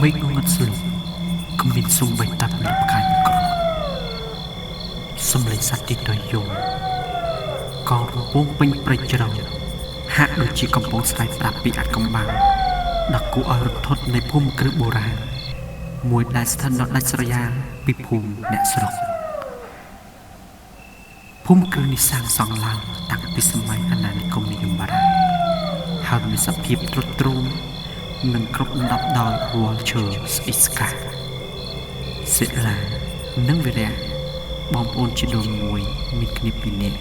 មេឃងងឹតស្លុបគ្មានសូម្បីតែផ្កាយក្រសំឡេងសត្វទីតយយំកងរំពងពេញព្រៃជ្រៅហាក់ដូចជាកំពុងស្ដាយប្រាប់ពីអាថ៌កំបាំងដ៏គួរឲ្យរន្ធត់នៃភូមិគ្រឹះបុរាណមួយដែលស្ថិតនៅដាច់ស្រយាលពីភូមិអ្នកស្រុកភូមិគ្រឹះនេះសាងសង់ឡើងតាំងពីសម័យអាណានិគមនិយមបារាំងហើយមានសភាពទ្រុឌទ្រោមនិងគ្រប់ដណ្ដប់ដោយវល្លិឈើស្អិចស្កាសិលានិងវីរៈបងប្អូនជីដូនមួយមានគ្នាពីរនាក់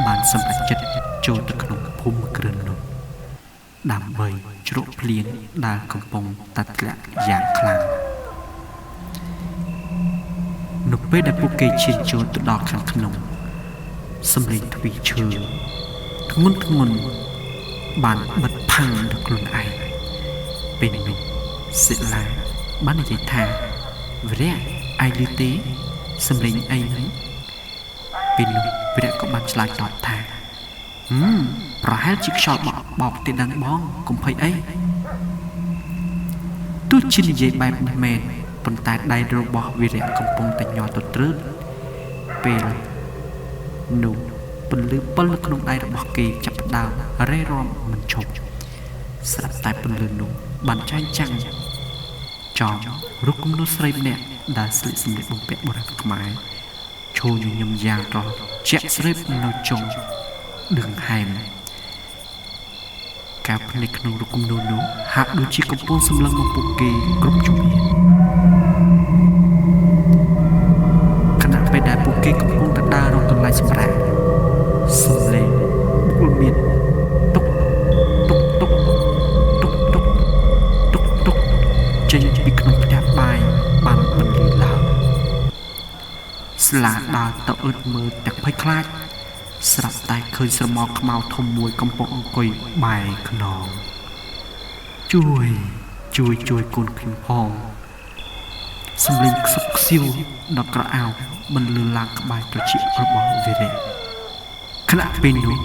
បានសម្រេចចិត្តចូលទៅក្នុងភូមិគ្រឹះនោះដើម្បីជ្រកភ្លៀងដែលកំពុងតែធ្លាក់យ៉ាងខ្លាំងនៅពេលដែលពួកគេឈានចូលទៅដល់ខាងក្នុងសម្លេងទ្វីឈើធ្ងន់ធ្ងរបានបិទផាំងដល់ខ្លួនឯងពេលនោះសិលាបាននិយាយថាវីរៈឯងឮទេសម្លេងអីហ្នឹងពេលនោះវីរៈក៏បានឆ្លើយតបថាប្រហែលជាខ្យល់បក់ទេដឹងបងកុំភ័យអីទោះជានិយាយបែបនេះមែនប៉ុន្តែដៃរបស់វីរៈកំពុងតែញ័រទៅត្រើតពេលនោះពន្លឺពិលនៅក្នុងដៃរបស់គេចាប់ផ្ដើមរេរាំមិនឈប់ស្រាប់តែពន្លឺនោះបានចែងចាំងចំរូបគំនូរស្រីម្នាក់ដែលស្លៀកសម្លៀកបំពាក់បុរាណខ្មែរឈរញញឹមយ៉ាងត្រជាក់ស្រេបនៅចុងដង្ហែមការភ្នែកក្នុងរូបគំនូរនោះហាក់ដូចជាកំពុងសម្លឹងមកពួកគេគ្រប់ជំហានខណៈពេលដែលពួកគេកំពុងទៅដើររកកន្លែងសម្រាកសំឡេងបុលមានតុកតុកតុកតុកតុកតុកតុកចេញពីក្នុងផ្ទះបាយបានបន្លឺឡើងស្លាដើរទៅអឺតមើលទាំងភ័យខ្លាចស្រាប់តែឃើញស្រមោលខ្មៅធំមួយកំពុងអង្គុយបែរខ្នងជួយកូនខ្ញុំផងសំឡេងខ្សឹបខ្សៀវដល់ក្រអៅបន្លឺឡើងក្បែរត្រចៀករបស់វីរៈខណៈពេលនោះ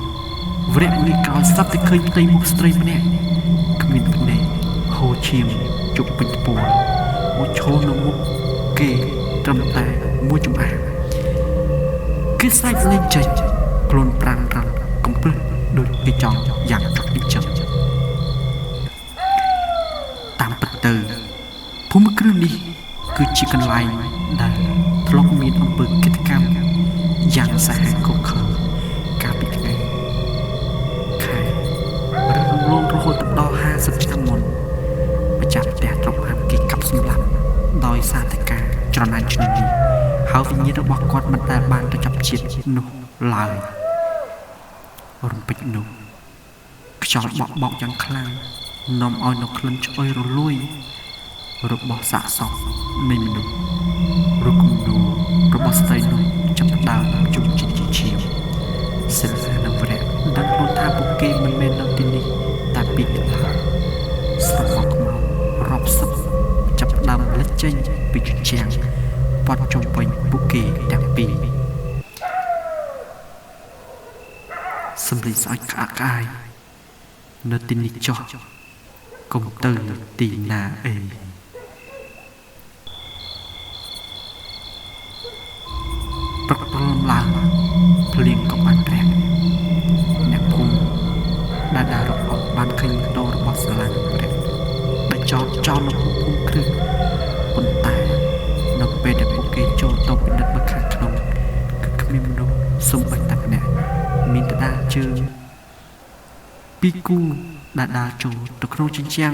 វីរៈងាកក្រោយស្រាប់តែឃើញផ្ទៃមុខស្ត្រីម្នាក់គ្មានភ្នែកហូរឈាមជុកពេញពោះមកឈរនៅមុខគេត្រឹមតែមួយចំអាគេស្រែកលេងចេញខ្លួនប្រាំងរឹងកំព្រឹសដូចគេចង់យ៉ាងចុកអញ្ចឹងតាមពិតទៅភូមិគ្រឹះនេះគឺជាកន្លែងដែលធ្លាប់មានអំពើឃាតកម្មយ៉ាងសាហាវឃោរឃៅកាលពីថ្ងៃខែរំលងរហូតដល់50ឆ្នាំមុនម្ចាស់ផ្ទះត្រូវបានគេកាប់សម្លាប់ដោយសារតែការច្រណែនឈ្នានីសហើយវិញ្ញាណរបស់គាត់មិនដែលបានទៅចាប់ជាតិនោះឡើយរំពេចនោះខ្យល់បក់យ៉ាងខ្លាំងនាំឲ្យនៅក្លិនឆ្អុយរលួយរបស់សាកសពនៃមនុស្សរូបគំនូររបស់ស្ត្រីនោះចាប់ផ្ដើមជុំជិតជាឈាមសិលសានិងវរៈដឹងខ្លួនថាពួកគេមិនមែននៅទីនេះតែពីកន្លងស្រមោលខ្មៅរាប់សិបចាប់ផ្ដើមលេចចេញពីជញ្ជាំងព័ទ្ធជុំវិញពួកគេទាំងពីរសម្លេងស្អុយក្អាកក្អាយនៅទីនេះចុះកុំទៅទីណាអីព្រឹកព្រលឹមឡើងភ្លៀងក៏បានរះអ្នកភូមិដែលដើររកអត់បានឃើញម៉ូតូរបស់សាឡានរះដែលចោលនៅភូមិគ្រឹះប៉ុន្តែនៅពេលដែលពួកគេចូលទៅពិនិត្យមើលខាងក្នុងគឺគ្មានមនុស្សសូម្បីតែម្នាក់មានតែដើរជើងពីគូដែលដើរចូលទៅក្នុងជញ្ជាំង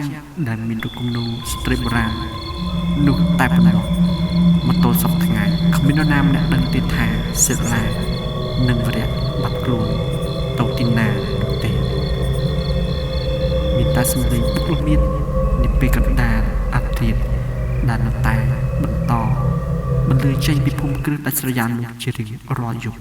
ដែលមានរូបគំនូរស្ត្រីបុរាណនោះតែប៉ុណ្ណោះមកទល់សប្តាហ៍ថ្ងៃគ្មាននរណាម្នាក់ដឹងទៀតថាសិលានិងវរៈបាត់ខ្លួនទៅទីណានោះទេមានតែសម្លេងពុកមាននាពេលកណ្ដាលអធិបដែលនៅតែបន្តបន្លឺចេញពីភូមិគ្រឹះដាច់ស្រយាលនោះជារៀងរាល់យប់